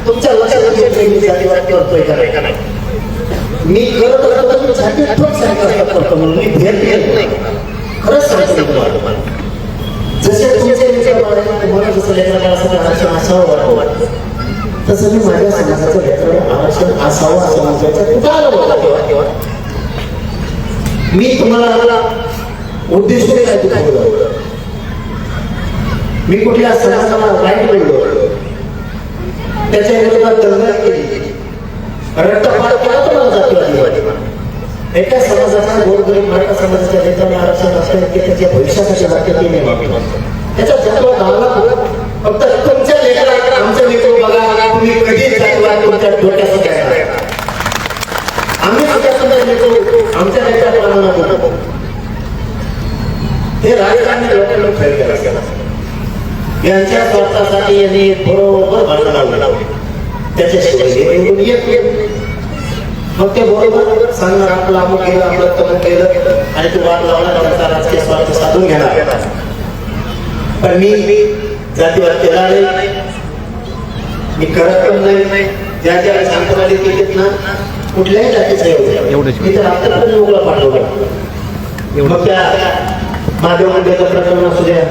तुमच्या लक्षात येईल मी जातीवाद करतोय का नाही. मी करत असतो तर मी छाती ठोक सांगत करतो म्हणून मी भेट घेत नाही. खरंच सांगतो तुम्हाला. जसे तुमचे विचार तुम्हाला जसं लेकराला असं असावं वाटतं तसं मी माझ्या समाजाचं लेकराला आरक्षण असावं असं माझ्याचं कुठं आलं बघा. मी तुम्हाला उद्देश काय तुझं मी कुठल्या समाजाला वाईट बोललो त्याच्या विरोधात दंगल केली रक्तपात केला तुम्हाला जातीवादी. एका समाजाचा गोरगरीब मराठा समाजाच्या लेकराला आरक्षण असतं की त्याच्या भविष्यासाठी वाक्य केले त्याचा जन्म झाला फक्त तुमच्या लेकराला आमचं लेकरू बघा तुम्ही कधीच जातीवाद तुमच्या डोक्यात घ्यायला आम्ही सुद्धा लेकरू आमच्या लेकराला नको. हे राजकारणी लोकांना खेळ केला यांच्या स्वार्थासाठी यांनी बरोबर भांडण लावले त्याच्याशिवाय निवडून येत मग ते बरोबर सांगणार आपलं अमुक केलं आपलं तमुक केलं आणि तू वाद लावणार त्यांचा राजकीय स्वार्थ साधून घेणार. पण मी जातीवाद केला नाही मी करत पण नाही. ज्या ज्या शांतवादी केलेत ना कुठल्याही जातीचं मी तर आता पण उघडा पाठवलं. मग त्या महादेव मंदिराचं प्रकरण असू द्या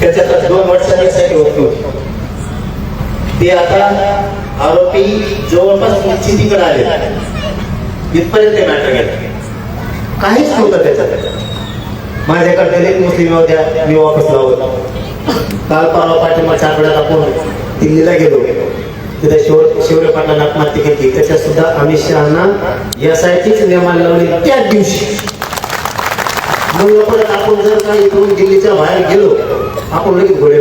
त्याच्यात 2 वर्षांसाठी होतो ते आता आरोपी जवळपास निश्चितीकडे आले इथपर्यंत ते नाटक आहे काहीच नव्हतं त्याच्यात. माझ्याकडे एक मुस्लिम होत्या मी वापस लावतो. काल परवा पाठिंबाच्या आठवड्यात आपण दिल्लीला गेलो तिथे शिवरे पाटलांना आत्महत्या घेतली त्याच्यात सुद्धा अमित शहाना यासाठीच नियमाला लावली त्याच दिवशी. मग आपण जर काही इकडून दिल्लीच्या बाहेर गेलो आपण लगेच घोडे